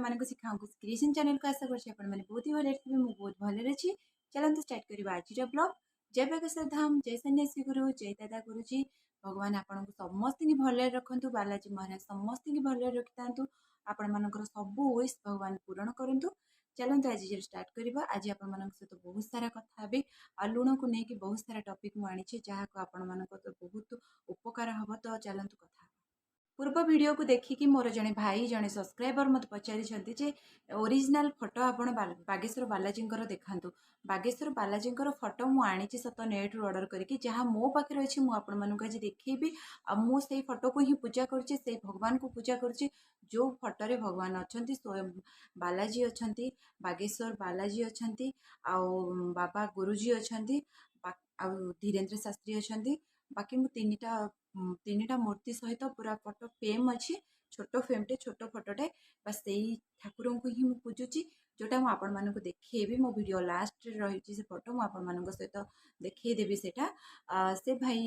ଆପଣମାନଙ୍କୁ ଶିଖାऊँ କ୍ରିଏସନ୍ ଚ୍ୟାନେଲକୁ ଆଶା କରୁଛି ଆପଣମାନେ ବହୁତ ହି ଭଲରେ ଥିବେ। ମୁଁ ବହୁତ ଭଲରେ ଅଛି। ଚାଲନ୍ତୁ ଷ୍ଟାର୍ଟ କରିବା ଆଜିର ବ୍ଲଗ୍। ଜୟ ବାଗେଶ୍ୱର ଧାମ, ଜୟ ସନ୍ନ୍ୟାସୀ ଗୁରୁ, ଜୟ ଦାଦା ଗୁରୁଜୀ। ଭଗବାନ ଆପଣଙ୍କୁ ସମସ୍ତଙ୍କୁ ଭଲରେ ରଖନ୍ତୁ। ବାଲାଜୀ ମହାରାଜ ସମସ୍ତଙ୍କୁ ଭଲରେ ରଖିଥାନ୍ତୁ। ଆପଣମାନଙ୍କର ସବୁ ୱିଶ୍ ଭଗବାନ ପୂରଣ କରନ୍ତୁ। ଚାଲନ୍ତୁ ଆଜି ଷ୍ଟାର୍ଟ କରିବା। ଆଜି ଆପଣମାନଙ୍କ ସହିତ ବହୁତ ସାରା କଥା ହେବି। ଆଉ ଲୁଣକୁ ନେଇକି ବହୁତ ସାରା ଟପିକ୍ ମୁଁ ଆଣିଛି, ଯାହାକୁ ଆପଣମାନଙ୍କ ତ ବହୁତ ଉପକାର ହେବ। ତ ଚାଲନ୍ତୁ କଥା ହେବା। ପୂର୍ବ ଭିଡ଼ିଓକୁ ଦେଖିକି ମୋର ଜଣେ ଭାଇ, ଜଣେ ସବସ୍କ୍ରାଇबर ମୋତେ ପଚାରିଛନ୍ତି ଯେ ଓରିଜିନାଲ ଫଟୋ ଆପଣ ବାଗେଶ୍ୱର ବାଲାଜୀଙ୍କର ଦେଖାନ୍ତୁ। ବାଗେଶ୍ୱର ବାଲାଜୀଙ୍କର ଫଟୋ ମୁଁ ଆଣିଛି ସତ ନେଟ୍ରୁ ଅର୍ଡ଼ର କରିକି, ଯାହା ମୋ ପାଖରେ ଅଛି ମୁଁ ଆପଣମାନଙ୍କୁ ଆଜି ଦେଖେଇବି। ଆଉ ମୁଁ ସେଇ ଫଟୋକୁ ହିଁ ପୂଜା କରୁଛି, ସେଇ ଭଗବାନଙ୍କୁ ପୂଜା କରୁଛି ଯେଉଁ ଫଟୋରେ ଭଗବାନ ଅଛନ୍ତି। ସ୍ୱୟଂ ବାଲାଜୀ ଅଛନ୍ତି, ବାଗେଶ୍ୱର ବାଲାଜୀ ଅଛନ୍ତି, ଆଉ ବାବା ଗୁରୁଜୀ ଅଛନ୍ତି, ଆଉ ଧୀରେନ୍ଦ୍ର ଶାସ୍ତ୍ରୀ ଅଛନ୍ତି। ବାକି ମୁଁ ତିନିଟା ମୂର୍ତ୍ତି ସହିତ ପୁରା ଫଟୋ ଫ୍ରେମ୍ ଅଛି। ଛୋଟ ଫ୍ରେମ୍ଟେ, ଛୋଟ ଫଟୋଟେ। ବାସ୍ ସେଇ ଠାକୁରଙ୍କୁ ହିଁ ମୁଁ ପୂଜୁଛି, ଯେଉଁଟା ମୁଁ ଆପଣମାନଙ୍କୁ ଦେଖେଇବି। ମୋ ଭିଡ଼ିଓ ଲାଷ୍ଟରେ ରହିଛି ସେ ଫଟୋ, ମୁଁ ଆପଣମାନଙ୍କ ସହିତ ଦେଖେଇଦେବି ସେଇଟା। ସେ ଭାଇ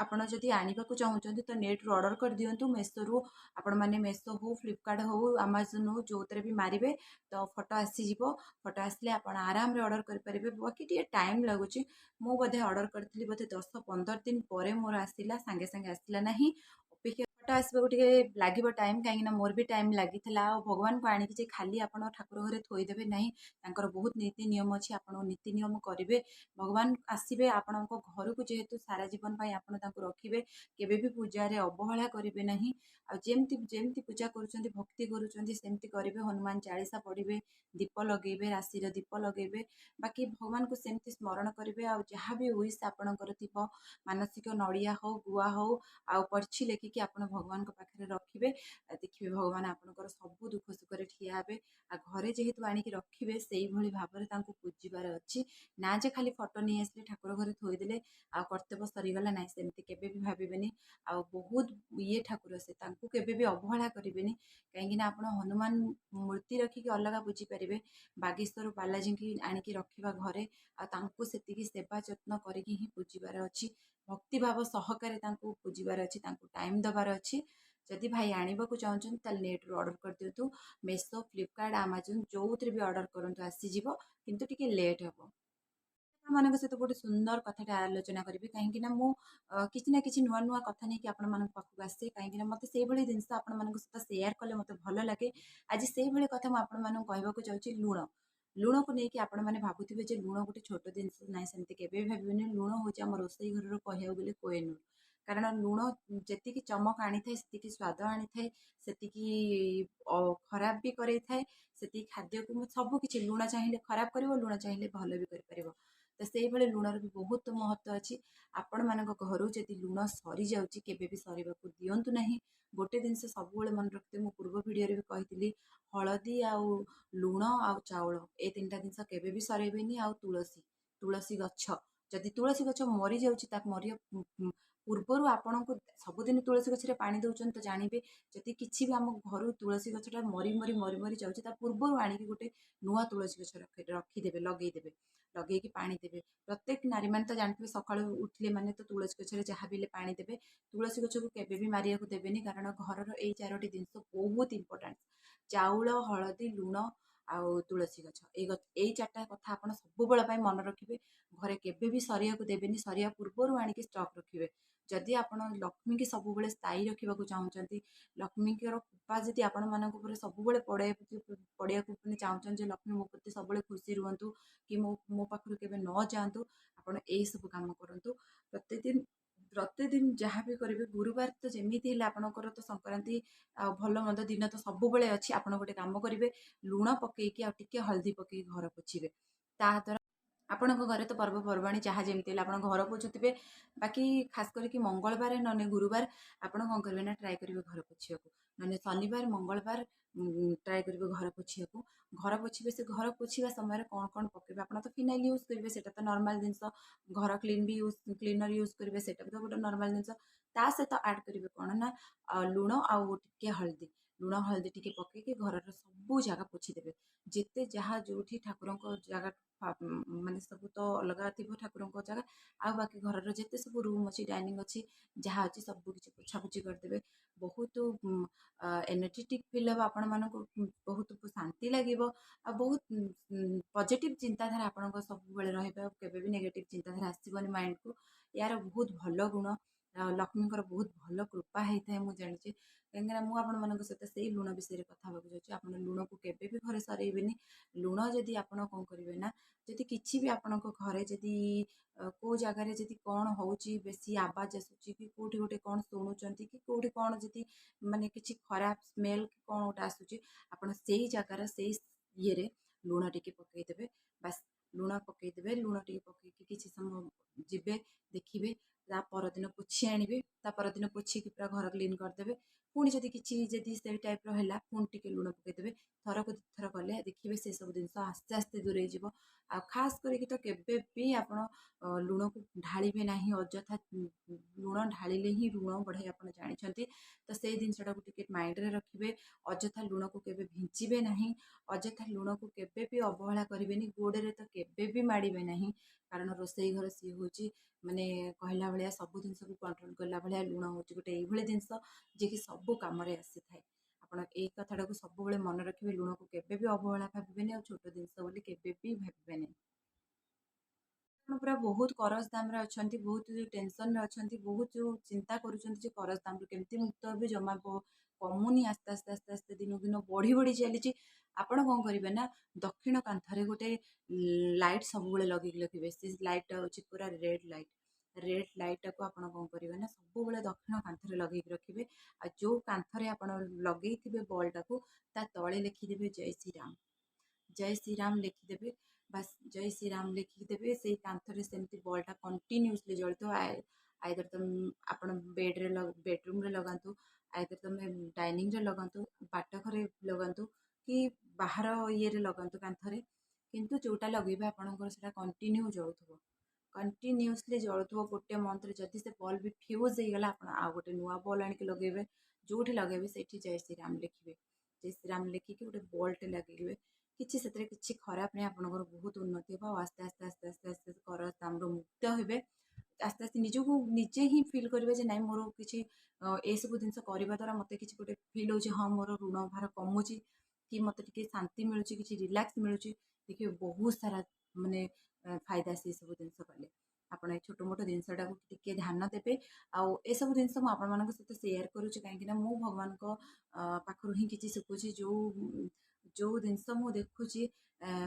ଆପଣ ଯଦି ଆଣିବାକୁ ଚାହୁଁଛନ୍ତି ତ ନେଟ୍ରୁ ଅର୍ଡ଼ର କରିଦିଅନ୍ତୁ। ମେସୋରୁ ଆପଣମାନେ ମେସୋ ହଉ, ଫ୍ଲିପକାର୍ଟ ହଉ, ଆମାଜନ୍ ହଉ, ଯେଉଁଥିରେ ବି ମାରିବେ ତ ଫଟୋ ଆସିଯିବ। ଫଟୋ ଆସିଲେ ଆପଣ ଆରାମରେ ଅର୍ଡ଼ର କରିପାରିବେ। ବାକି ଟିକେ ଟାଇମ୍ ଲାଗୁଛି। ମୁଁ ବୋଧେ ଅର୍ଡ଼ର କରିଥିଲି 10-15 ଦିନ ପରେ ମୋର ଆସିଲା, ସାଙ୍ଗେ ସାଙ୍ଗେ ଆସିଲା ନାହିଁ। ଅପେକ୍ଷା ଫଟୋ ଆସିବାକୁ ଟିକେ ଲାଗିବ ଟାଇମ୍, କାହିଁକିନା ମୋର ବି ଟାଇମ୍ ଲାଗିଥିଲା। ଆଉ ଭଗବାନଙ୍କୁ ଆଣିକି ଯେ ଖାଲି ଆପଣ ଠାକୁର ଘରେ ଥୋଇଦେବେ ନାହିଁ, ତାଙ୍କର ବହୁତ ନୀତି ନିୟମ ଅଛି। ଆପଣ ନୀତି ନିୟମ କରିବେ। ଭଗବାନ ଆସିବେ ଆପଣଙ୍କ ଘରକୁ, ଯେହେତୁ ସାରା ଜୀବନ ପାଇଁ ଆପଣ ତାଙ୍କୁ ରଖିବେ। କେବେ ବି ପୂଜାରେ ଅବହେଳା କରିବେ ନାହିଁ। ଆଉ ଯେମିତି ପୂଜା କରୁଛନ୍ତି, ଭକ୍ତି କରୁଛନ୍ତି, ସେମିତି କରିବେ। ହନୁମାନ ଚାଳିଶା ପଢ଼ିବେ, ଦୀପ ଲଗେଇବେ, ରାଶିର ଦୀପ ଲଗେଇବେ। ବାକି ଭଗବାନଙ୍କୁ ସେମିତି ସ୍ମରଣ କରିବେ। ଆଉ ଯାହା ବି ୱିଶ୍ ଆପଣଙ୍କର ଥିବ, ମାନସିକ, ନଡ଼ିଆ ହଉ, ଗୁଆ ହଉ, ଆଉ ପର୍ଛି ଲେଖିକି ଆପଣ ଭଗବାନଙ୍କ ପାଖରେ ରଖିବେ। ଦେଖିବେ ଭଗବାନ ଆପଣଙ୍କର ସବୁ ଦୁଃଖ ସୁଖରେ ଠିଆ ହେବେ। ଆଉ ଘରେ ଯେହେତୁ ଆଣିକି ରଖିବେ, ସେଇଭଳି ଭାବରେ ତାଙ୍କୁ ପୂଜିବାର ଅଛି। ନା ଯେ ଖାଲି ଫଟୋ ନେଇ ଆସିଲେ ଠାକୁର ଘରେ ଥୋଇଦେଲେ ଆଉ କର୍ତ୍ତବ୍ୟ ସରିଗଲା, ନାହିଁ, ସେମିତି କେବେ ବି ଭାବିବେନି। ଆଉ ବହୁତ ଠାକୁର ସେ, ତାଙ୍କୁ କେବେ ବି ଅବହେଳା କରିବେନି। କାହିଁକିନା ଆପଣ ହନୁମାନ ମୂର୍ତ୍ତି ରଖିକି ଅଲଗା ପୂଜିପାରିବେ, ବାଗେଶ୍ୱର ବାଲାଜୀକି ଆଣିକି ରଖିବା ଘରେ, ଆଉ ତାଙ୍କୁ ସେତିକି ସେବା ଯତ୍ନ କରିକି ହିଁ ପୂଜିବାର ଅଛି। ଭକ୍ତିଭାବ ସହକାରେ ତାଙ୍କୁ ପୂଜିବାର ଅଛି, ତାଙ୍କୁ ଟାଇମ୍ ଦେବାର ଅଛି। ଯଦି ଭାଇ ଆଣିବାକୁ ଚାହୁଁଛନ୍ତି ତାହେଲେ ନେଟ୍ରୁ ଅର୍ଡ଼ର କରିଦିଅନ୍ତୁ। ମେସୋ, ଫ୍ଲିପକାର୍ଟ, ଆମାଜନ୍ ଯେଉଁଥିରେ ବି ଅର୍ଡ଼ର କରନ୍ତୁ, ଆସିଯିବ, କିନ୍ତୁ ଟିକେ ଲେଟ୍ ହେବ। ଆପଣମାନଙ୍କ ସହିତ ଗୋଟେ ସୁନ୍ଦର କଥାଟା ଆଲୋଚନା କରିବି, କାହିଁକିନା ମୁଁ କିଛି ନା କିଛି ନୂଆ ନୂଆ କଥା ନେଇକି ଆପଣମାନଙ୍କ ପାଖକୁ ଆସେ। କାହିଁକିନା ମୋତେ ସେଇଭଳି ଜିନିଷ ଆପଣମାନଙ୍କ ସହିତ ସେୟାର କଲେ ମୋତେ ଭଲ ଲାଗେ। ଆଜି ସେଇଭଳି କଥା ମୁଁ ଆପଣମାନଙ୍କୁ କହିବାକୁ ଯାଉଛି। ଲୁଣକୁ ନେଇକି ଆପଣମାନେ ଭାବୁଥିବେ ଯେ ଲୁଣ ଗୋଟେ ଛୋଟ ଜିନିଷ, ନାହିଁ, ସେମିତି କେବେ ବି ଭାବିବେନି। ଲୁଣ ହେଉଛି ଆମ ରୋଷେଇ ଘରର କହିବାକୁ ଗଲେ କୋହିନୂର। କାରଣ ଲୁଣ ଯେତିକି ଚମକ ଆଣିଥାଏ, ସେତିକି ସ୍ୱାଦ ଆଣିଥାଏ, ସେତିକି ଖରାପ ବି କରେଇଥାଏ। ସେତିକି ଖାଦ୍ୟକୁ ସବୁ କିଛି ଲୁଣ ଚାହିଁଲେ ଖରାପ କରିବ, ଲୁଣ ଚାହିଁଲେ ଭଲ ବି କରିପାରିବ। ତ ସେଇଭଳି ଲୁଣର ବି ବହୁତ ମହତ୍ତ୍ୱ ଅଛି। ଆପଣମାନଙ୍କ ଘରୁ ଯଦି ଲୁଣ ସରିଯାଉଛି, କେବେ ବି ସରିବାକୁ ଦିଅନ୍ତୁ ନାହିଁ। ଗୋଟେ ଜିନିଷ ସବୁବେଳେ ମନେ ରଖିଥିବେ, ମୁଁ ପୂର୍ବ ଭିଡ଼ିଓରେ ବି କହିଥିଲି, ହଳଦୀ ଆଉ ଲୁଣ ଆଉ ଚାଉଳ, ଏ ତିନିଟା ଜିନିଷ କେବେ ବି ସରେଇବେନି। ଆଉ ତୁଳସୀ ଗଛ, ଯଦି ତୁଳସୀ ଗଛ ମରିଯାଉଛି, ତାକୁ ମରିବା ପୂର୍ବରୁ ଆପଣଙ୍କୁ ସବୁଦିନ ତୁଳସୀ ଗଛରେ ପାଣି ଦେଉଛନ୍ତି ତ ଜାଣିବେ। ଯଦି କିଛି ବି ଆମ ଘରୁ ତୁଳସୀ ଗଛଟା ମରି ଯାଉଛି, ତା ପୂର୍ବରୁ ଆଣିକି ଗୋଟେ ନୂଆ ତୁଳସୀ ଗଛ ରଖିଦେବେ, ଲଗେଇକି ପାଣି ଦେବେ। ପ୍ରତ୍ୟେକ ନାରୀମାନେ ତ ଜାଣିଥିବେ, ସକାଳୁ ଉଠିଲେ ମାନେ ତ ତୁଳସୀ ଗଛରେ ଯାହା ବି ହେଲେ ପାଣି ଦେବେ। ତୁଳସୀ ଗଛକୁ କେବେ ବି ମାରିବାକୁ ଦେବେନି, କାରଣ ଘରର ଏଇ 4ଟି ଜିନିଷ ବହୁତ ଇମ୍ପୋର୍ଟାଣ୍ଟ। ଚାଉଳ, ହଳଦୀ, ଲୁଣ ଆଉ ତୁଳସୀ ଗଛ, ଏଇ 4ଟା କଥା ଆପଣ ସବୁବେଳ ପାଇଁ ମନେ ରଖିବେ। ଘରେ କେବେ ବି ସରିବାକୁ ଦେବେନି, ସରିବା ପୂର୍ବରୁ ଆଣିକି ଷ୍ଟକ୍ ରଖିବେ। ଯଦି ଆପଣ ଲକ୍ଷ୍ମୀକି ସବୁବେଳେ ସ୍ଥାୟୀ ରଖିବାକୁ ଚାହୁଁଛନ୍ତି, ଲକ୍ଷ୍ମୀଙ୍କର କୃପା ଯଦି ଆପଣମାନଙ୍କ ଉପରେ ସବୁବେଳେ ପଡ଼ିବାକୁ ଚାହୁଁଛନ୍ତି, ଯେ ଲକ୍ଷ୍ମୀ ମୋ ପ୍ରତି ସବୁବେଳେ ଖୁସି ରୁହନ୍ତୁ, କି ମୋ ପାଖରୁ କେବେ ନ ଯାଆନ୍ତୁ, ଆପଣ ଏଇସବୁ କାମ କରନ୍ତୁ। ପ୍ରତିଦିନ ଯାହା ବି କରିବେ, ଗୁରୁବାର ତ ଯେମିତି ହେଲେ ଆପଣଙ୍କର ତ ସଂକ୍ରାନ୍ତି ଆଉ ଭଲ ମନ୍ଦ ଦିନ ତ ସବୁବେଳେ ଅଛି। ଆପଣ ଗୋଟେ କାମ କରିବେ, ଲୁଣ ପକେଇକି ଆଉ ଟିକେ ହଳଦୀ ପକେଇକି ଘର ପୋଛିବେ। ତାଦ୍ୱାରା ଆପଣଙ୍କ ଘରେ ତ ପର୍ବପର୍ବାଣି ଯାହା ଯେମିତି ହେଲେ ଆପଣ ଘର ପୋଛୁଥିବେ। ବାକି ଖାସ୍ କରିକି ମଙ୍ଗଳବାର ନହେଲେ ଗୁରୁବାର ଆପଣ କ'ଣ କରିବେ ନା ଟ୍ରାଏ କରିବେ ଘର ପୋଛିବାକୁ, ନହେଲେ ଶନିବାର, ମଙ୍ଗଳବାର ଟ୍ରାଏ କରିବେ ଘର ପୋଛିବାକୁ। ଘର ପୋଛିବେ, ସେ ଘର ପୋଛିବା ସମୟରେ କ'ଣ ପକେଇବେ? ଆପଣ ତ ଫିନାଇଲ୍ ୟୁଜ୍ କରିବେ, ସେଇଟା ତ ନର୍ମାଲ୍ ଜିନିଷ। ଘର କ୍ଲିନର୍ ୟୁଜ୍ କରିବେ, ସେଇଟା ବି ତ ଗୋଟେ ନର୍ମାଲ୍ ଜିନିଷ। ତା ସହିତ ଆଡ଼୍ କରିବେ କ'ଣ ନା ଲୁଣ ଆଉ ଟିକେ ହଳଦୀ। ଲୁଣ ହଳଦୀ ଟିକେ ପକେଇକି ଘରର ସବୁ ଜାଗା ପୋଛିଦେବେ। ଯେତେ ଯାହା ଯେଉଁଠି ଠାକୁରଙ୍କ ଜାଗା ମାନେ ସବୁ ତ ଅଲଗା ଥିବ ଠାକୁରଙ୍କ ଜାଗା, ଆଉ ବାକି ଘରର ଯେତେ ସବୁ ରୁମ୍ ଅଛି, ଡାଇନିଂ ଅଛି, ଯାହା ଅଛି ସବୁ କିଛି ପୋଛାପୋଛି କରିଦେବେ। ବହୁତ ଏନର୍ଜେଟିକ୍ ଫିଲ୍ ହେବ ଆପଣମାନଙ୍କୁ, ବହୁତ ଶାନ୍ତି ଲାଗିବ ଆଉ ବହୁତ ପଜିଟିଭ୍ ଚିନ୍ତାଧାରା ଆପଣଙ୍କ ସବୁବେଳେ ରହିବ। କେବେ ବି ନେଗେଟିଭ୍ ଚିନ୍ତାଧାରା ଆସିବନି ମାଇଣ୍ଡକୁ। ୟାର ବହୁତ ଭଲ ଗୁଣ ଲକ୍ଷ୍ମୀଙ୍କର ବହୁତ ଭଲ କୃପା ହେଇଥାଏ ମୁଁ ଜାଣିଛି। କାହିଁକିନା ମୁଁ ଆପଣମାନଙ୍କ ସହିତ ସେଇ ଲୁଣ ବିଷୟରେ କଥା ହେବାକୁ ଯାଉଛି। ଆପଣ ଲୁଣକୁ କେବେ ବି ଘରେ ସରେଇବେନି। ଲୁଣ ଯଦି ଆପଣ କ'ଣ କରିବେ ନା, ଯଦି କିଛି ବି ଆପଣଙ୍କ ଘରେ ଯଦି କେଉଁ ଜାଗାରେ ଯଦି କ'ଣ ହେଉଛି, ବେଶୀ ଆବାଜ ଆସୁଛି କି କେଉଁଠି ଗୋଟେ କ'ଣ ଶୁଣୁଛନ୍ତି କି କେଉଁଠି କ'ଣ ଯଦି ମାନେ କିଛି ଖରାପ ସ୍ମେଲ୍ କି କ'ଣ ଗୋଟେ ଆସୁଛି, ଆପଣ ସେଇ ଜାଗାର ସେଇ ଇଏରେ ଲୁଣ ଟିକେ ପକେଇଦେବେ। ବାସ୍ ଲୁଣ ପକେଇଦେବେ। ଲୁଣ ଟିକେ ପକେଇକି କିଛି ସମୟ ଯିବେ, ଦେଖିବେ। ତା ପରଦିନ ପୋଛି ଆଣିବେ। ତା ପରଦିନ ପୋଛିକି ପୁରା ଘର କ୍ଲିନ୍ କରିଦେବେ। ପୁଣି ଯଦି କିଛି ଯଦି ସେଇ ଟାଇପ୍ର ହେଲା, ପୁଣି ଟିକେ ଲୁଣ ପକେଇଦେବେ। ଥରକୁ ଦୁଇଥର କଲେ ଦେଖିବେ ସେସବୁ ଜିନିଷ ଆସ୍ତେ ଆସ୍ତେ ଦୂରେଇ ଯିବ। ଆଉ ଖାସ୍ କରିକି ତ କେବେ ବି ଆପଣ ଲୁଣକୁ ଢାଳିବେ ନାହିଁ ଅଯଥା। ଲୁଣ ଢାଳିଲେ ହିଁ ଲୁଣ ବଢ଼େ ଆପଣ ଜାଣିଛନ୍ତି। ତ ସେଇ ଜିନିଷଟାକୁ ଟିକେ ମାଇଣ୍ଡରେ ରଖିବେ। ଅଯଥା ଲୁଣକୁ କେବେ ଭିଞ୍ଚିବେ ନାହିଁ। ଅଯଥା ଲୁଣକୁ କେବେ ବି ଅବହେଳା କରିବେନି। ଗୋଡ଼ରେ ତ କେବେ ବି ମାଡ଼ିବେ ନାହିଁ। କାରଣ ରୋଷେଇ ଘର ସିଏ ହେଉଛି ମାନେ କହିଲା ଭଳିଆ ସବୁ ଜିନିଷକୁ କଣ୍ଟ୍ରୋଲ କଲା ଭଳିଆ ଲୁଣ ହେଉଛି ଗୋଟେ ଏଇଭଳି ଜିନିଷ ଯିଏକି ସବୁ କାମରେ ଆସିଥାଏ। ଆପଣ ଏଇ କଥାଟାକୁ ସବୁବେଳେ ମନେ ରଖିବେ। ଲୁଣକୁ କେବେ ବି ଅବହେଳା ଭାବିବେନି ଆଉ ଛୋଟ ଜିନିଷ ବୋଲି କେବେ ବି ଭାବିବେନି। ଆପଣ ପୁରା ବହୁତ କରଜ ଦାମରେ ଅଛନ୍ତି, ବହୁତ ଟେନସନରେ ଅଛନ୍ତି, ବହୁତ ଯେଉଁ ଚିନ୍ତା କରୁଛନ୍ତି ଯେ କରଜ ଦାମରୁ କେମିତି ମୁକ୍ତ ହେବେ, ଜମା କମୁନି। ଆସ୍ତେ ଆସ୍ତେ ଆସ୍ତେ ଆସ୍ତେ ଦିନକୁ ଦିନ ବଢ଼ି ବଢ଼ି ଚାଲିଛି। ଆପଣ କ'ଣ କରିବେ ନା, ଦକ୍ଷିଣ କାନ୍ଥରେ ଗୋଟେ ଲାଇଟ୍ ସବୁବେଳେ ଲଗେଇକି ରଖିବେ। ସେ ଲାଇଟ୍ଟା ହେଉଛି ପୁରା ରେଡ୍ ଲାଇଟ୍। ରେଡ୍ ଲାଇଟ୍ଟାକୁ ଆପଣ କ'ଣ କରିବେ ନା, ସବୁବେଳେ ଦକ୍ଷିଣ କାନ୍ଥରେ ଲଗେଇକି ରଖିବେ। ଆଉ ଯେଉଁ କାନ୍ଥରେ ଆପଣ ଲଗେଇଥିବେ ବଲ୍ଟାକୁ, ତା ତଳେ ଲେଖିଦେବେ ଜୟ ଶ୍ରୀରାମ। ଜୟ ଶ୍ରୀରାମ ଲେଖିଦେବେ। ବାସ୍ ଜୟ ଶ୍ରୀରାମ ଲେଖିଦେବେ। ସେଇ କାନ୍ଥରେ ସେମିତି ବଲ୍ଟା କଣ୍ଟିନ୍ୟୁସଲି ଜଳୁଥିବ। ଆଇଦର ତମେ ଆପଣ ବେଡ଼ରୁମ୍ରେ ଲଗାନ୍ତୁ, ଆଇଦର ତମେ ଡାଇନିଂରେ ଲଗାନ୍ତୁ, ବାଟ ଘରେ ଲଗାନ୍ତୁ କି ବାହାର ଇଏରେ ଲଗାନ୍ତୁ କାନ୍ଥରେ। କିନ୍ତୁ ଯେଉଁଟା ଲଗେଇବେ ଆପଣଙ୍କର ସେଇଟା କଣ୍ଟିନ୍ୟୁ ଜଳୁଥିବ। କଣ୍ଟିନ୍ୟୁସଲି ଜଳୁଥିବ ଗୋଟେ ମନ୍ଥରେ। ଯଦି ସେ ବଲ୍ ବି ଫ୍ୟୁଜ୍ ହେଇଗଲା, ଆପଣ ଆଉ ଗୋଟେ ନୂଆ ବଲ୍ ଆଣିକି ଲଗେଇବେ। ଯେଉଁଠି ଲଗେଇବେ ସେଇଠି ଜୟ ଶ୍ରୀରାମ ଲେଖିବେ। ଜୟ ଶ୍ରୀରାମ ଲେଖିକି ଗୋଟେ ବଲ୍ଟେ ଲଗେଇବେ। କିଛି ସେଥିରେ କିଛି ଖରାପ ନାହିଁ। ଆପଣଙ୍କର ବହୁତ ଉନ୍ନତି ହେବ। ଆଉ ଆସ୍ତେ ଆସ୍ତେ ଆସ୍ତେ ଆସ୍ତେ ଆସ୍ତେ କରଜ ଦାମରୁ ମୁକ୍ତ ହେବେ। ଆସ୍ତେ ଆସ୍ତେ ନିଜକୁ ନିଜେ ହିଁ ଫିଲ୍ କରିବେ ଯେ ନାଇଁ ମୋର କିଛି ଏସବୁ ଜିନିଷ କରିବା ଦ୍ୱାରା ମୋତେ କିଛି ଗୋଟେ ଫିଲ୍ ହେଉଛି, ହଁ ମୋର ଋଣ ଭାର କମୁଛି କି ମୋତେ ଟିକେ ଶାନ୍ତି ମିଳୁଛି, କିଛି ରିଲାକ୍ସ ମିଳୁଛି। ଦେଖିବେ ବହୁତ ସାରା ମାନେ ଫାଇଦା ସେସବୁ ଜିନିଷ କଲେ। ଆପଣ ଏଇ ଛୋଟ ମୋଟ ଜିନିଷଟାକୁ ଟିକେ ଧ୍ୟାନ ଦେବେ। ଆଉ ଏସବୁ ଜିନିଷ ମୁଁ ଆପଣମାନଙ୍କ ସହିତ ସେୟାର କରୁଛି କାହିଁକିନା ମୁଁ ଭଗବାନଙ୍କ ପାଖରୁ ହିଁ କିଛି ଶିଖୁଛି। ଯେଉଁ ଜିନିଷ ମୁଁ ଦେଖୁଛି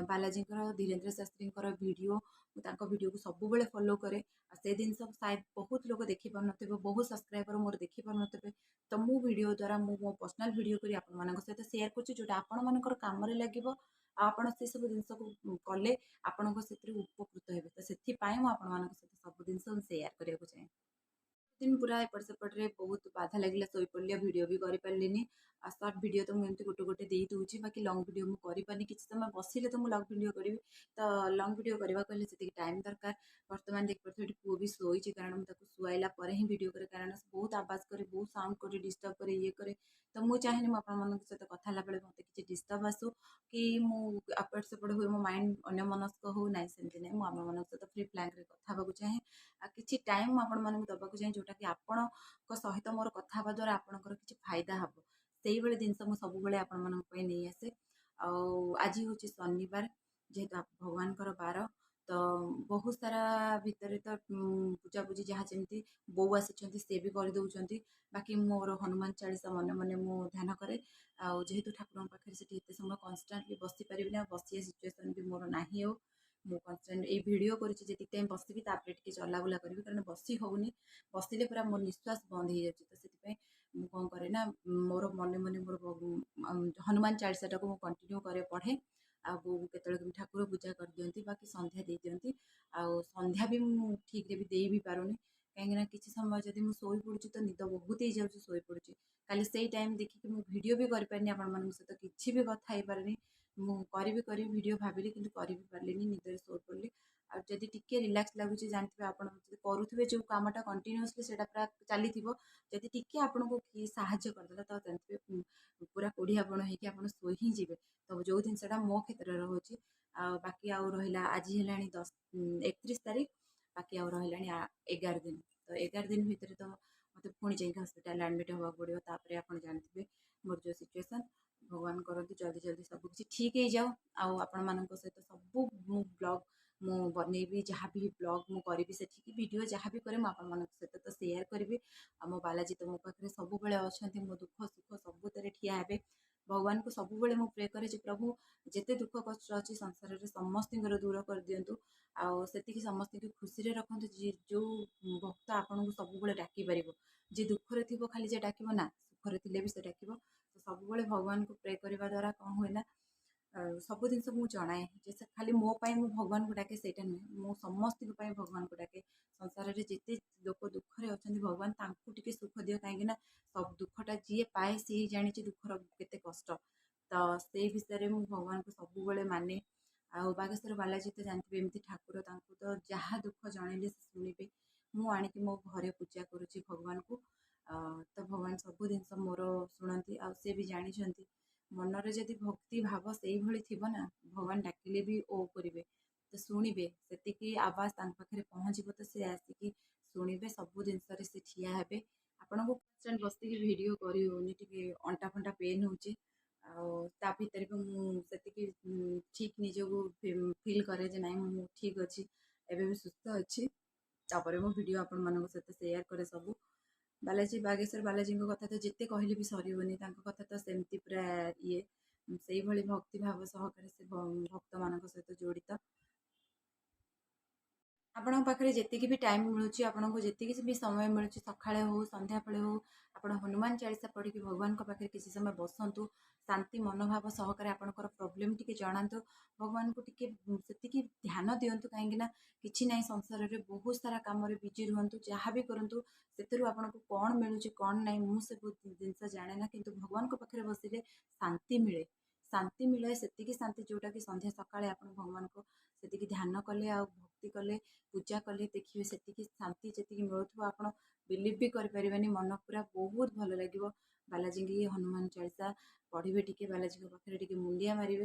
ବାଲାଜୀଙ୍କର, ଧୀରେନ୍ଦ୍ର ଶାସ୍ତ୍ରୀଙ୍କର ଭିଡ଼ିଓ, ମୁଁ ତାଙ୍କ ଭିଡ଼ିଓକୁ ସବୁବେଳେ ଫଲୋ କରେ। ଆଉ ସେ ଜିନିଷ ସାୟଦ ବହୁତ ଲୋକ ଦେଖିପାରୁନଥିବେ, ବହୁତ ସବସ୍କ୍ରାଇବର ମୋର ଦେଖିପାରୁନଥିବେ। ତ ମୁଁ ଭିଡ଼ିଓ ଦ୍ୱାରା ମୁଁ ମୋ ପର୍ସନାଲ୍ ଭିଡ଼ିଓ କରି ଆପଣମାନଙ୍କ ସହିତ ସେୟାର କରୁଛି, ଯେଉଁଟା ଆପଣମାନଙ୍କର କାମରେ ଲାଗିବ। ଆଉ ଆପଣ ସେସବୁ ଜିନିଷକୁ କଲେ ଆପଣଙ୍କ ସେଥିରୁ ଉପକୃତ ହେବେ। ତ ସେଥିପାଇଁ ମୁଁ ଆପଣମାନଙ୍କ ସହିତ ସବୁ ଜିନିଷ ସେୟାର କରିବାକୁ ଚାହେଁ। ଦିନ ପୁରା ଏପଟ ସେପଟରେ ବହୁତ ବାଧା ଲାଗିଲା, ଶୋଇପଡ଼ିଲି, ଭିଡ଼ିଓ ବି କରିପାରିଲିନି। ଆଉ ସର୍ଟ ଭିଡ଼ିଓ ତ ମୁଁ ଏମିତି ଗୋଟେ ଗୋଟେ ଦେଇ ଦେଉଛି, ବାକି ଲଙ୍ଗ୍ ଭିଡ଼ିଓ ମୁଁ କରିପାରୁନି। କିଛି ସମୟ ବସିଲେ ତ ମୁଁ ଲଙ୍ଗ୍ ଭିଡ଼ିଓ କରିବି। ତ ଲଙ୍ଗ୍ ଭିଡ଼ିଓ କରିବାକୁ ହେଲେ ସେତିକି ଟାଇମ୍ ଦରକାର। ବର୍ତ୍ତମାନ ଦେଖିପାରୁଥିବେ ଏଠି ପୁଅ ବି ଶୋଇଛି, କାରଣ ମୁଁ ତାକୁ ଶୁଆଇଲା ପରେ ହିଁ ଭିଡ଼ିଓ କରେ। କାରଣ ସେ ବହୁତ ଆବାଜ କରେ, ବହୁତ ସାଉଣ୍ଡ କରେ, ଡିଷ୍ଟର୍ବ କରେ, ଇଏ କରେ। ତ ମୁଁ ଚାହେଁନି ମୁଁ ଆପଣମାନଙ୍କ ସହିତ କଥା ହେଲା ବେଳେ ମୋତେ କିଛି ଡିଷ୍ଟର୍ବ ଆସୁ କି ମୁଁ ଏପଟ ସେପଟ ହୁଏ, ମୋ ମାଇଣ୍ଡ ଅନ୍ୟମନସ୍କ ହଉ ନାହିଁ। ସେମିତି ନାହିଁ, ମୁଁ ଆପଣମାନଙ୍କ ସହିତ ଫ୍ରି ଫ୍ରାଙ୍କରେ କଥା ହେବାକୁ ଚାହେଁ। ଆଉ କିଛି ଟାଇମ୍ ମୁଁ ଆପଣମାନଙ୍କୁ ଦେବାକୁ ଚାହେଁ, ଯେଉଁଟାକି ଆପଣଙ୍କ ସହିତ ମୋର କଥା ହେବା ଦ୍ୱାରା ଆପଣଙ୍କର କିଛି ଫାଇଦା ହେବ। ସେଇଭଳି ଜିନିଷ ମୁଁ ସବୁବେଳେ ଆପଣମାନଙ୍କ ପାଇଁ ନେଇ ଆସେ। ଆଉ ଆଜି ହେଉଛି ଶନିବାର, ଯେହେତୁ ଭଗବାନଙ୍କର ବାର। ତ ବହୁତ ସାରା ଭିତରେ ତ ପୂଜାପୂଜି ଯାହା ଯେମିତି ବୋଉ ଆସିଛନ୍ତି ସେ ବି କରିଦେଉଛନ୍ତି। ବାକି ମୋର ହନୁମାନ ଚାଳିଶା ମନେ ମନେ ମୁଁ ଧ୍ୟାନ କରେ। ଆଉ ଯେହେତୁ ଠାକୁରଙ୍କ ପାଖରେ ସେଠି ଏତେ ସମୟ କନଷ୍ଟାଣ୍ଟଲି ବସିପାରିବିନି, ଆଉ ବସିବା ସିଚୁଏସନ୍ ବି ମୋର ନାହିଁ। ଆଉ ମୁଁ କନଷ୍ଟାଣ୍ଟ ଏଇ ଭିଡ଼ିଓ କରୁଛି, ଯେତିକି ଟାଇମ୍ ବସିବି ତାପରେ ଟିକେ ଚଲାବୁଲା କରିବି, କାରଣ ବସି ହେଉନି। ବସିଲେ ପୁରା ମୋ ନିଶ୍ୱାସ ବନ୍ଦ ହେଇଯାଉଛି। ତ ସେଥିପାଇଁ ମୁଁ କ'ଣ କରେ ନା, ମୋର ମନେ ମନେ ମୋର ହନୁମାନ ଚାଳିଶାଟାକୁ ମୁଁ କଣ୍ଟିନ୍ୟୁ କରେ, ପଢ଼େ। ଆଉ ବୋଉ କେତେବେଳେ କେମିତି ଠାକୁର ପୂଜା କରିଦିଅନ୍ତି, ବାକି ସନ୍ଧ୍ୟା ଦେଇଦିଅନ୍ତି। ଆଉ ସନ୍ଧ୍ୟା ବି ମୁଁ ଠିକ୍ରେ ବି ଦେଇ ବି ପାରୁନି, କାହିଁକିନା କିଛି ସମୟ ଯଦି ମୁଁ ଶୋଇପଡ଼ୁଛି ତ ନିଦ ବହୁତ ହେଇଯାଉଛି, ଶୋଇପଡ଼ୁଛି। କାଲି ସେଇ ଟାଇମ୍ ଦେଖିକି ମୁଁ ଭିଡ଼ିଓ ବି କରିପାରିନି, ଆପଣମାନଙ୍କ ସହିତ କିଛି ବି କଥା ହେଇପାରିନି। ମୁଁ କରିବି ଭିଡ଼ିଓ ଭାବିଲି, କିନ୍ତୁ କରିବି ପାରିଲିନି, ନିଦରେ ଶୋଇପଡ଼ିଲି। ଆଉ ଯଦି ଟିକେ ରିଲାକ୍ସ ଲାଗୁଛି, ଜାଣିଥିବେ ଆପଣ ଯଦି କରୁଥିବେ ଯେଉଁ କାମଟା କଣ୍ଟିନ୍ୟୁଅସଲି ସେଇଟା ପୁରା ଚାଲିଥିବ, ଯଦି ଟିକେ ଆପଣଙ୍କୁ କିଏ ସାହାଯ୍ୟ କରିଦେଲା ତ ଜାଣିଥିବେ ପୁରା କୋଢ଼ିଆ ଆପଣ ହେଇକି ଆପଣ ଶୋଇ ହିଁ ଯିବେ। ତ ଯେଉଁ ଜିନିଷଟା ମୋ କ୍ଷେତ୍ରରେ ହେଉଛି। ଆଉ ବାକି ଆଉ ରହିଲା, ଆଜି ହେଲାଣି 31 ତାରିଖ, ବାକି ଆଉ ରହିଲାଣି 11 ଦିନ। ତ 11 ଦିନ ଭିତରେ ତ ମୋତେ ପୁଣି ଯାଇକି ହସ୍ପିଟାଲ ଆଡ଼ମିଟ୍ ହେବାକୁ ପଡ଼ିବ। ତାପରେ ଆପଣ ଜାଣିଥିବେ ମୋର ଯେଉଁ ସିଚୁଏସନ୍, भगवान करंतु जल्दी जल्दी सब किछि ठीक हो जाओ। आउ आपण मानक सहित सब मु ब्लॉग मु बनैबी, जहाँ भी ब्लॉग मु करी सेठी वीडियो जहाँ भी करे मु आपण मानक सहित तो शेयर करी। आ मो बालाजी तो मो पाखे सब बेले अच्छा, मो दुख सुख सबुतरे ठिया हेबे। भगवान को सब बेले मु प्रे करे प्रभु जेते दुख कष्ट अच्छी संसार में समस्त दूर कर दिंतु। आउ से समस्त खुशी रे रखु। जो भक्त आपन को सब बेले डाकी पार, जी दुखरे थी खाली जे डाक ना, सुखरे थे भी से डाक। तो सब भगवान को प्रे करने द्वारा कौन हुए ना, सब जिन मुझे जनाए जे खाली मो पाई मु भगवान को डाके सेटा नुहे, मु समस्त भगवान को डाके। संसार में जिते लोक दुखरे अच्छा भगवान तांकु टिके सुख दियो, कहीं सब दुखटा जी पाए सी जानी दुखर केते कष्ट। तो से विषय में भगवान को सब बेले माने। आउ बागेश्वर बालाजी तो जानते एमती ठाकुर, तो जहाँ दुख जनइले से शुणे। मु आणिकी मो घरे पूजा करुच्ची भगवान को। तो भगवान सब जिन मोर शुणती, आ सी भी जानते मनरे जदि भक्ति भाव से भली थी ना, भगवान डाकिले भी ओ करेंगे तो शुणे। से आवाज पाखे पहुँच तो सी आसिकी शुणे, सब जिनस से ठिया हे। आपण को बस भिड कर अंटा फंटा पेन हो भितर भी मुझे ठीक निजको फिल करे जे नाई मु ठीक अच्छी, एबे भी सुस्थ अच्छी। तापर मो वीडियो आपण मान सहित शेयर करे सब। बालाजी बागेश्वर बालाजी कथा तो जिते कहले भी सरबनी, कथा तो सेमती पूरा ये से भली भक्ति भाव सहकारे से भक्त मान सहित जोड़ित। आपन पाखे जी भी टाइम मिलूँ, आपन को जी भी समय मिलूँ, सकाଳେ हो संध्या बेले हो, आप हनुमान चालीसा पढ़ी भगवान पाखे किसी समय बसतु। शांति मनोभाव सहकार आपंकर प्रोब्लेम टी जनातु, भगवान को टिके से ध्यान दिंतु। कहीं कि ना संसार में बहुत सारा कम बिजी रुहतु, जहाँ भी करूँ से आपको कौन मिलूँ कौन ना मुझे जिन जाने ना, कि भगवान पाखे बसिले शांति मिले। शांति मिले से शांति जोटा कि संध्या सकाळे आप भगवान को से ध्यान कले आ भक्ति कले पूजा कले देखिए से शांति जी मिलूँ। आप बिलीव भी करें मन पूरा बहुत भल लगे। बालाजी की हनुमान चालीसा पढ़े टी, बालाजी पाखे टी मुंडिया मारे,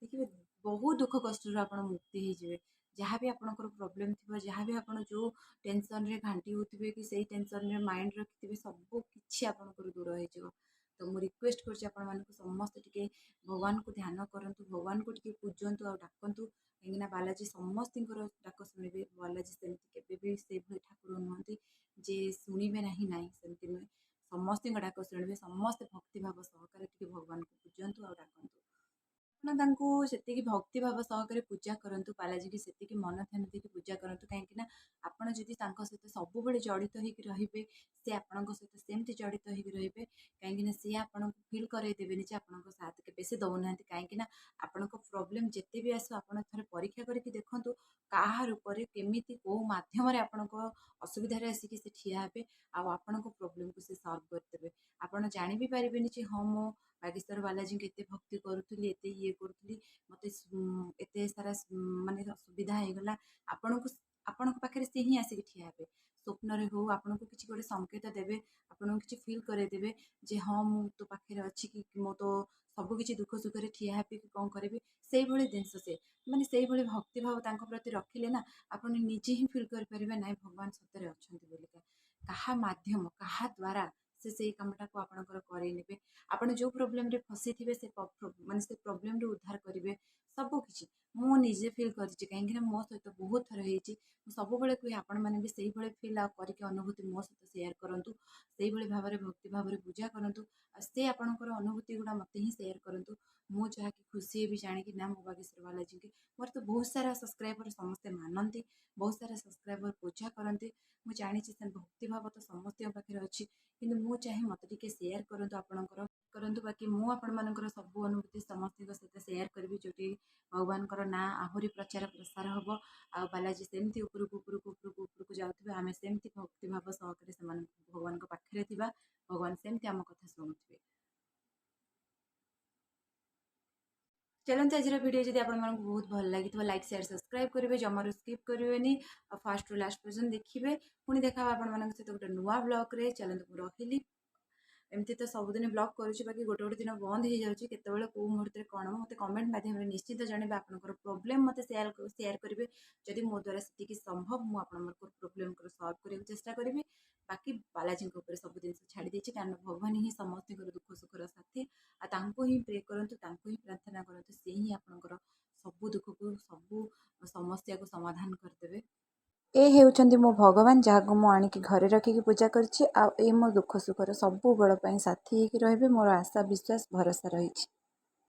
देखिए बहुत दुख कष्ट आप मुक्ति होजे। जहाँ भी आपंकर प्रोब्लेम थी, जहाँ भी आप जो टेंशन रे घाटी होते कि से टेंशन रे माइंड रखिथे सब किसी आपंकर दूर हो। तो मुझे रिक्वेस्ट कर समस्त टिके भगवान को ध्यान करूँ, भगवान को टिके पूजतु आ डाकतु। कहीं बालाजी समस्त डाक शुणे। बालाजी सेमती के से ठाकुर नुहति जे शुणे ना ना, सेमती नुहे। समस्त डाक शुणे, समस्त भक्ति भाव सहकार भगवान को पूजतु आ डाकतु। से भक्ति भाव सहकार पूजा करूँ, बालाजी की से मन ध्यान देखिए पूजा करूँ। कहीं आपड़ जदि सहित सब जड़ित होते सी आपण सहित सेमती जड़ित होते, कहीं सी आपको फिल करदेवे आप साथ के से दौना। कहीं आपण प्रोब्लेम जिते भी आसो आप थे परीक्षा करके देखूँ क्या रूप केमी कौ मध्यम आपण असुविधा आसिक से ठिया हे। आपण प्रोब्लेम को सल्व करदे। आपड़ जानी भी पारे हाँ मो बागेश्वर बालाजी के भक्ति करुली एत ये करुली मत एत सारा मानने सुविधा होगला। आपण को आपण पाखे सी ही आसिक ठिया हे। स्वप्न हो आपन को किसी गोटे संकेत देवे, आपन किसी फिल करदेवे जे हाँ मु तो पाखे अच्छी कि मो तो सब किसी दुख सुख ठिया हे कि कौन करी से जिनस से माने से भक्ति भाव प्रति रखिले ना, आप निजे ही फिल करें ना भगवान सतरे अच्छा बोलिका। क्या माध्यम क्या द्वारा से कामटा को आपणकर करे। आप जो प्रोब्लेम रे फसी थे से माने से प्रोब्लेम रे उद्धार करेंगे सब किसी मुझे फिल कर कहीं मो सहित बहुत थर हो सब कहे आपण मैंने भी से फिल करके अनुभूति मो सहित सेयार करूँ। से भाव में भक्ति भाव में पूजा करूँ, से आपणकर अनुभूति गुड़ा मत ही सेयार करूँ। मु जहाँ कि खुशी भी जाणी ना मो बागेश्वर बालाजी के मोर तो बहुत सारा सब्सक्राइबर समस्ते मानती, बहुत सारा सब्सक्राइबर पूजा करते। मुझे जानी भक्ति भाव तो समस्त पाखे अच्छी, कि मुझे चाहे मत टे सेयार करूँ आपणकर करंतु। बाकी मु आपण मानकर सब अनुभूति समस्त सहित सेयार करी जो भगवान ना आहरी प्रचार प्रसार हम। आ बालाजी सेमती उपरक उपरक उपरक उपरक जाऊे, आम सेमती भक्ति भाव सहकारे से भगवान पाखे थिबा, भगवान सेमती आम कथा शुणुवे। चलते आज वीडियो जब आपको बहुत भल लगी लाइक शेयर सब्सक्राइब करेंगे, जमार स्किप करेंगे, फास्ट रु लास्ट पर्यंत देखिए। पुणी देखा आप सहित गोटे नुआ ब्लॉग रे। चलते रही ଏମିତି ତ ସବୁଦିନ ବ୍ଲଗ୍ କରୁଛି, ବାକି ଗୋଟେ ଗୋଟେ ଦିନ ବନ୍ଦ ହେଇଯାଉଛି। କେତେବେଳେ କେଉଁ ମୁହୂର୍ତ୍ତରେ କ'ଣ ମୋତେ କମେଣ୍ଟ ମାଧ୍ୟମରେ ନିଶ୍ଚିତ ଜଣେଇବେ। ଆପଣଙ୍କର ପ୍ରୋବ୍ଲେମ୍ ମୋତେ ସେୟାର କରିବେ। ଯଦି ମୋ ଦ୍ୱାରା ସେତିକି ସମ୍ଭବ ମୁଁ ଆପଣଙ୍କର ପ୍ରୋବ୍ଲେମ୍କୁ ସଲ୍ଭ କରିବାକୁ ଚେଷ୍ଟା କରିବି। ବାକି ବାଲାଜୀଙ୍କ ଉପରେ ସବୁ ଜିନିଷ ଛାଡ଼ି ଦେଇଛି, କାରଣ ଭଗବାନ ହିଁ ସମସ୍ତଙ୍କର ଦୁଃଖ ସୁଖର ସାଥୀ। ଆଉ ତାଙ୍କୁ ହିଁ ପ୍ରେ କରନ୍ତୁ, ତାଙ୍କୁ ହିଁ ପ୍ରାର୍ଥନା କରନ୍ତୁ, ସେ ହିଁ ଆପଣଙ୍କର ସବୁ ଦୁଃଖକୁ ସବୁ ସମସ୍ୟାକୁ ସମାଧାନ କରିଦେବେ। ଏ ହେଉଛନ୍ତି ମୋ ଭଗବାନ, ଯାହାକୁ ମୁଁ ଆଣିକି ଘରେ ରଖିକି ପୂଜା କରିଛି। ଆଉ ଏ ମୋ ଦୁଃଖ ସୁଖର ସବୁବେଳ ପାଇଁ ସାଥୀ ହେଇକି ରହିବେ, ମୋର ଆଶା ବିଶ୍ୱାସ ଭରସା ରହିଛି।